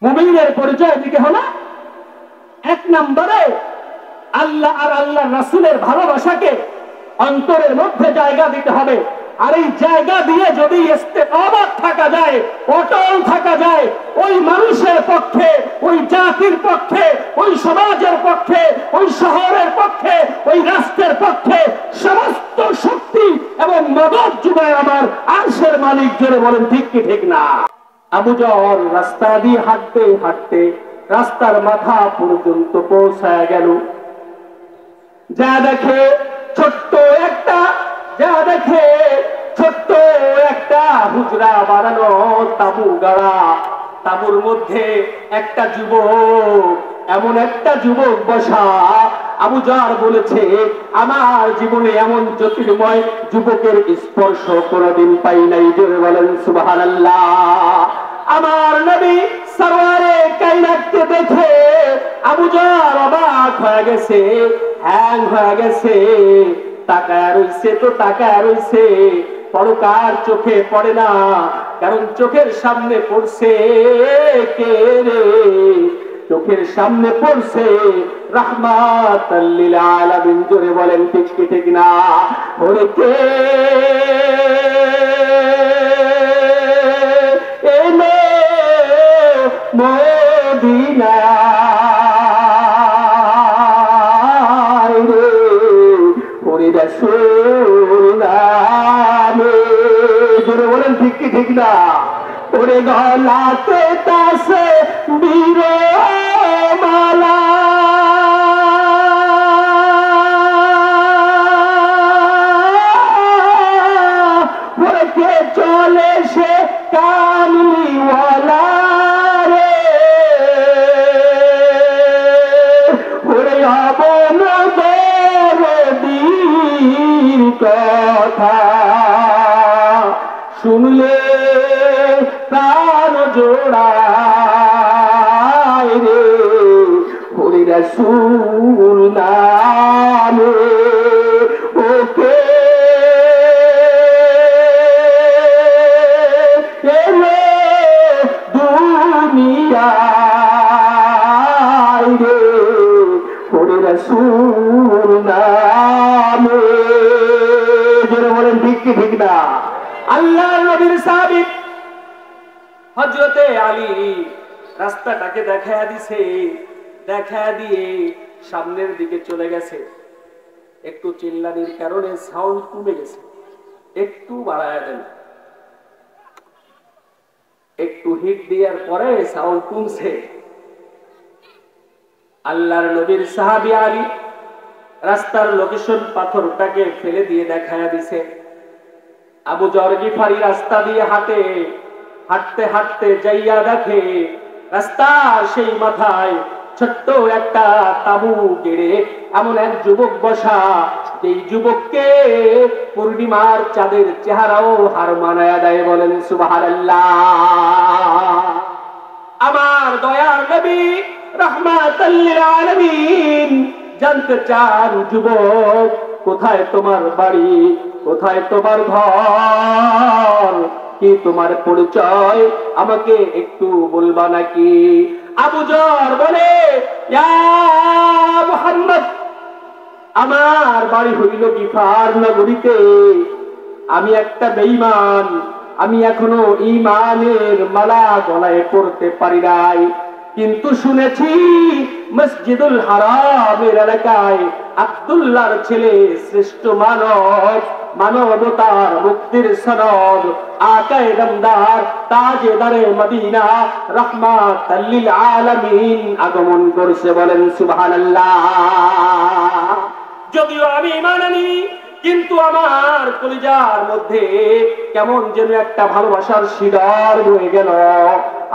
মুমিনের পরিচয় দিতে হলো এক নম্বরে আল্লাহ আর আল্লাহ রাসূলের ভালোবাসাকে অন্তরের মধ্যে জায়গা দিতে হবে। আর এই জায়গা দিয়ে যদি ইস্তেকামত থাকা যায়, অটল থাকা যায়, ওই মানুষের পক্ষে, ওই জাতির পক্ষে, ওই সমাজের পক্ষে, ওই শহরের পক্ষে, ওই রাষ্ট্রের পক্ষে সমস্ত শক্তি এবং মদত যুগায় আমার আরশের মালিক। জোরে বলেন ঠিক কি ঠিক না? আবু জহল রাস্তা দিয়ে হাঁটতে হাঁটতে রাস্তার মাথা পর্যন্ত পৌঁছায় গেল। যা দেখে ছোট্ট একটা হুজরা বানানো তাঁবু গাড়া, তাঁবুর মধ্যে একটা যুবক, এমন একটা যুবক বসা। আবু জহল বলেছে, আমার জীবনে এমন জ্যোতির্ময় যুবকের স্পর্শ কোনদিন পাই নাই। জোরে বলেন সুবহানাল্লাহ। আমার নবী সরওয়ারে কায়নাতকে দেখে আবু জহল অবাক হয়ে গেছে, হ্যাং হয়ে গেছে, তাকায় রইছে তো তাকায় রইছে, পরকার চোখে পড়ে না। কারণ চোখের সামনে পড়ছে কে রে? চোখের সামনে পড়ছে রাহমাতাল লিল আলামিন। জোরে বলেন ঠিক কি ঠিক না? ওরে কে এলো মদিনায় রে, ওরে রাসূল নামে। জোরে বলেন ঠিক কি ঠিক না? ওরে গলাতে তাসে বীরমালা, ওরে কে চলে সে কামলিওয়ালা রে, ওরে আপন দরদীর কথা শুনলে প্রাণ জোড়ায় রে, ওরে রাসূল নামে। ওকে এলো দুনিয়ায় রে, ওরে রাসূল নামে। জোরে বলেন ঠিক কি ঠিক না? আল্লাহর নবীর সাহাবী হযরতে আলী রাস্তাটাকে দেখায়া দিছে, দেখায়া দিয়ে সামনের দিকে চলে গেছে। একটু চিল্লানির কারণে সাউন্ড কমে গেছে, একটু বাড়ায়া দেন। একটু হিট দেওয়ার পরে সাউন্ড কমছে। আল্লাহর নবীর সাহাবী আলী রাস্তার লোকেশন পাথরটাকে ফেলে দিয়ে দেখায়া দিছে। আবু জহল গিফারি রাস্তা দিয়ে হাঁটে, হাঁটতে হাঁটতে যাইয়া দেখে রাস্তার সেই মাথায় ছোট্ট একটা তাঁবু গেড়ে এমন এক যুবক বসা, যেই যুবককে পূর্ণিমার চাঁদের চেহারাও হার মানায়া দেয়। বলেন সুবহানাল্লাহ। আমার দয়ার নবী রাহমাতাল লিল আলামিন জানতে চান, যুবক কোথায় তোমার বাড়ি, কোথায় তোমার ঘর, কি তোমার পরিচয়, আমাকে একটু বলবা নাকি? আবু জহল বলে, ইয়া মুহাম্মদ, আমার বাড়ি হইল গিফার নগরীতে। আমি একটা বেঈমান, আমি এখনো ঈমানের মালা গলায় পড়তে পারি নাই, কিন্তু শুনেছি মসজিদুল হারামের এলাকায় আব্দুল্লাহর ছেলে শ্রেষ্ঠ মানব, মানবতার মুক্তির সনদ, আকায়ে নামদার তাজেদারে মদিনা রাহমাতাল লিল আলামিন আগমন করেছে। বলেন সুবহানাল্লাহ। যদিও আমি ঈমান আনি, কিন্তু আমার কলিজার মধ্যে কেমন যেন একটা ভালোবাসার শিকড় বয়ে গেল।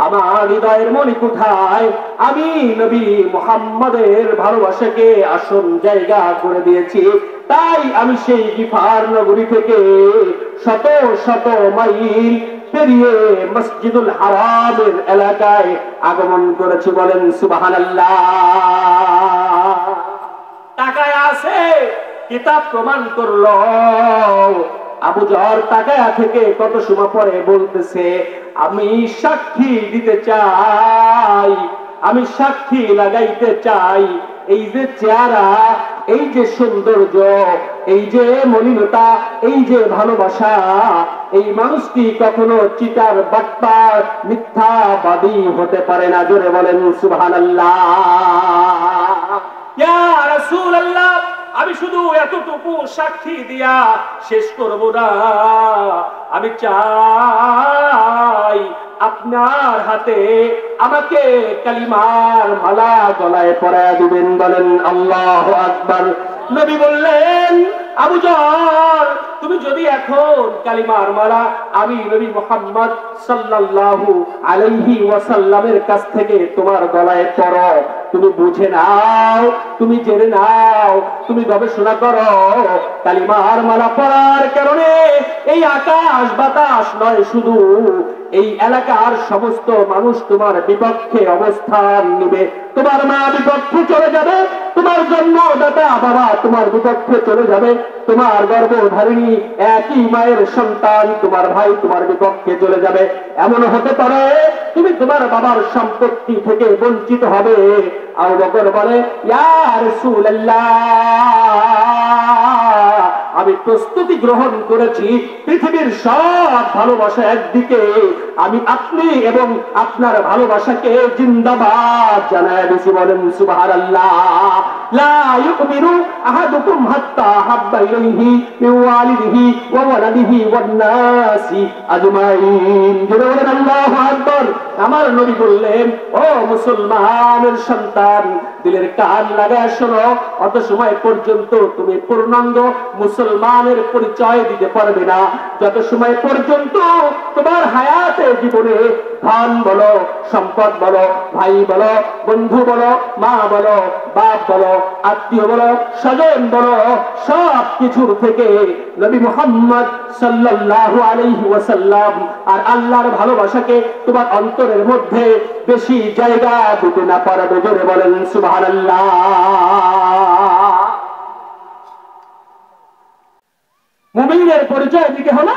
আমার হৃদয়ের মণিকুঠায় আমি নবী মুহাম্মদের ভালোবাসাকে আসল জায়গা করে দিয়েছি। তাই আমি সেই গিফার নগরী থেকে শত শত মাইল পেরিয়ে মসজিদুল হারামের এলাকায় আগমন করেছি। বলেন সুবহানাল্লাহ। তাকায় আছে, কিতাব প্রমাণ করলো। আবু জহল তাকায়া থেকে কত সময় পরে বলতেছে, আমি সাক্ষী দিতে চাই চাই, আমি সাক্ষী লাগাইতে চাই, এই যে চেহারা, এই যে সৌন্দর্য, এই যে মলিনতা, এই যে ভালোবাসা, এই মানুষটি কখনো চিটার বাটপার মিথ্যাবাদী হতে পারে না। জোরে বলেন সুবহানাল্লাহ। ইয়া রাসূলুল্লাহ, আমি শুধু এতটুকু সাক্ষী দিয়া শেষ করব না, আমি চাই আপনার হাতে আমাকে কালিমার মালা গলায় পরায়া দিবেন। বলেন আল্লাহু আকবার। নবী বললেন, আবু যর, তুমি যদি এখন কালিমার মালা আমি নবী মুহাম্মদ সাল্লাল্লাহু আলাইহি ওয়াসাল্লামের কাছ থেকে তোমার গলায় পরো, তুমি বুঝে নাও, তুমি জেনে নাও, তুমি গবেষণা করো, কালিমার মালা পরার কারণে এই আকাশ বাতাস নয়, শুধু এই এলাকার সমস্ত মানুষ তোমার বিপক্ষে অবস্থান নিবে। তোমার মা বিপক্ষে চলে যাবে, তোমার জন্মদাতা বাবা তোমার বিপক্ষে চলে যাবে, তোমার গর্ভধারিণী একই মায়ের সন্তান তোমার ভাই তোমার বিপক্ষে চলে যাবে। এমন হতে পারে তুমি তোমার বাবার সম্পত্তি থেকে বঞ্চিত হবে। আবু বকর বলে, ইয়া রাসূলুল্লাহ, আমি প্রস্তুতি গ্রহণ করেছি, পৃথিবীর সব ভালোবাসা একদিকে, আমি আপনি এবং আপনার ভালোবাসাকে জিন্দাবাদ জানায় দিছি। বলেন সুবহানাল্লাহ। লা ইউমিনু আহাদুকুম হাত্তা হাব্বা ইলাইহি মিন ওয়ালিদিহি ওয়া ওয়ালাদিহি ওয়ান নাসি আজমাইন। বলেন আল্লাহু আকবার। আমার নবী বললেন, ও মুসলমানের সন্তান, দিলের কান লাগায় শোনো, অত সময় পর্যন্ত তুমি পূর্ণাঙ্গ মুসলমানের পরিচয় দিতে পারবে না যত সময় পর্যন্ত তোমার হায়াতে জীবনে ধন বলো, সম্পদ বলো, ভাই বলো, বন্ধু বলো, মা বলো, বাপ বলো, আত্মীয় বলো, স্বজন বলো, সব কিছুর থেকে নবী মুহাম্মদ সাল্লাল্লাহু আলাইহি ওয়াসাল্লাম আর আল্লাহর ভালোবাসাকে তোমার অন্তরের মধ্যে বেশি জায়গা দিতে না পারবে। জোরে বলেন সুবহানাল্লাহ। মুমিনের পরিচয় দিতে হলো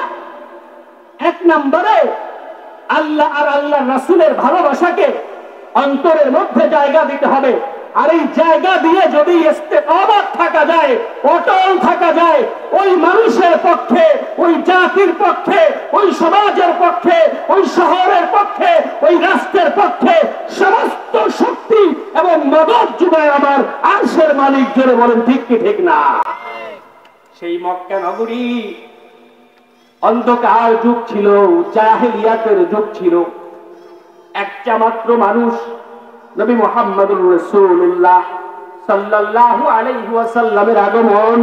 এক নম্বরে আল্লাহ আর আল্লাহ রাসূলের ভালোবাসাকে অন্তরের মধ্যে জায়গা দিতে হবে। আর এই জায়গা দিয়ে যদি ইস্তেকামত থাকা যায়, অটল থাকা যায়, ওই মানুষের পক্ষে, ওই জাতির পক্ষে, ওই সমাজের পক্ষে, ওই শহরের পক্ষে, ওই রাষ্ট্রের পক্ষে সমস্ত শক্তি এবং মদদ যোগায় আমার আরশের মালিক। জোরে বলেন ঠিক কি ঠিক না? সেই মক্কা নগরী অন্ধকার যুগ ছিল, জাহেলিয়াতের যুগ ছিল। একটা মাত্র মানুষ নবী মুহাম্মদুর রাসূলুল্লাহ সাল্লাল্লাহু আলাইহি ওয়াসাল্লামের আগমন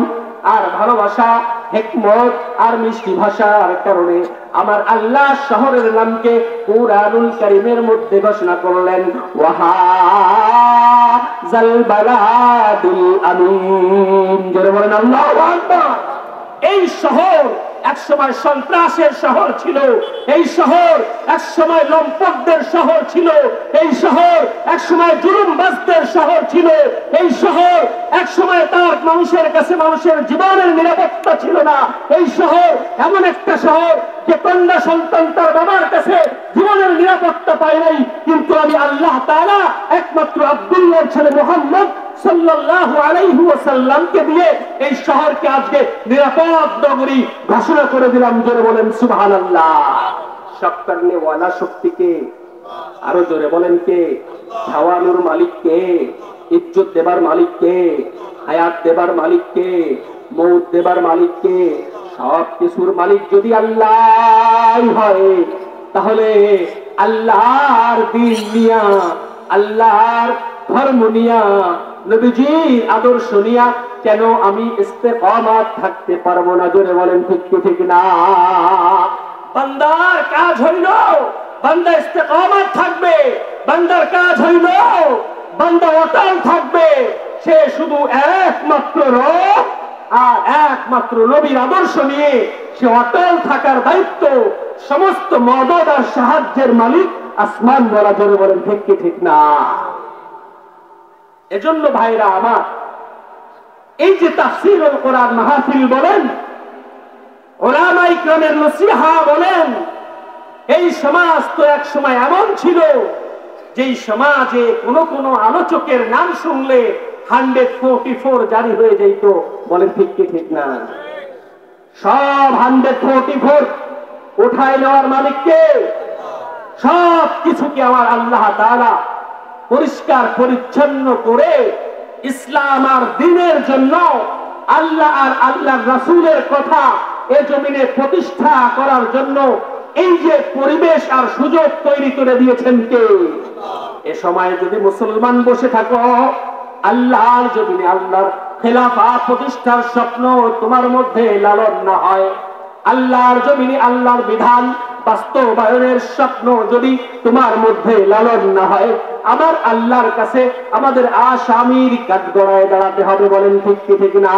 আর ভালোবাসা, হিকমত আর মিষ্টি ভাষার কারণে আমার আল্লাহ শহরের নামকে কুরআনুল কারীমের মধ্যে ঘোষণা করলেন, ওয়াহাযাল বালাদুল আমিন। জোরে বলেন আল্লাহু আকবার। এই শহর একসময় সন্ত্রাসের শহর ছিল, এই শহর একসময় লম্পটদের শহর ছিল, এই শহর একসময় জুলুমবাজদের শহর ছিল, এই শহর একসময় তার মানুষের কাছে মানুষের জীবনের নিরাপত্তা ছিল না। এই শহর এমন একটা শহর যে কন্যা সন্তান তার বাবার কাছে জীবনের নিরাপত্তা পায় নাই, কিন্তু আমি আল্লাহ তাআলা একমাত্র আব্দুল্লাহর ছেলে মুহাম্মদ সাল্লাল্লাহু আলাইহি ওয়াসাল্লামকে দিয়ে এই শহরকে আজকে নিরাপদ নগরী ঘোষণা করে দিলাম। জোরে বলেন সুবহানাল্লাহ। সব করনে ওয়ালা শক্তিকে, আরো জোরে বলেন কে? খাওয়ানোর মালিক কে? ইজ্জত দেবার মালিক কে? হায়াত দেবার মালিক কে? মৌত দেবার মালিক কে? সব কিছুর মালিক যদি আল্লাহ হয়, তাহলে আল্লাহর দ্বীন নিয়া, আল্লাহর ধর্ম নিয়া, নবীজির আদর্শ নিয়া কেন আমি ইস্তেকামাত থাকতে পারবো না? জোরে বলেন ঠিক কি ঠিক না? বান্দার কাজ হইল বান্দা ইস্তেকামাত থাকবে, বান্দার কাজ হইল বান্দা অটল থাকবে। সে শুধু একমাত্র রব আর একমাত্র নবীর আদর্শ নিয়ে সে অটল থাকার দায়িত্ব। সমস্ত মদদ আর সাহায্যের মালিক আসমান বলা। জোরে বলেন ঠিক কি ঠিক না? এজন্য ভাইরা আমার, এই যে তাফসীরুল কোরআন মাহফিল বলেন, উলামায়ে ইকরামের নসিহা বলেন, এই সমাজ তো এক সময় এমন ছিল যেই সমাজে কোন আলোচকের নাম শুনলে 144 জারি হয়ে যেত, বলেন ঠিক কি ঠিক না? সব 144 উঠায় নেওয়ার মালিককে, সব কিছুকে আমার আল্লাহ তাআলা পরিষ্কার পরিচ্ছন্ন করে ইসলাম আর দ্বীনের জন্য আল্লাহ আর আল্লাহর রাসূলের কথা এ জমিনে প্রতিষ্ঠা করার জন্য এই যে পরিবেশ আর সুযোগ তৈরি করে দিয়েছেন কে? এ সময় যদি মুসলমান বসে থাকো, আল্লাহর জমিনে আল্লাহর খেলাফত প্রতিষ্ঠার স্বপ্ন তোমার মধ্যে লালন না হয়, আল্লাহর জমিনে আল্লাহর বিধান বাস্তবায়নের স্বপ্ন যদি তোমার মধ্যে লালন না হয়, আমার আল্লাহর কাছে আমাদের আসামির কাঠগড়ায় দাঁড়াতে হবে, বলেন ঠিক কি ঠিক না?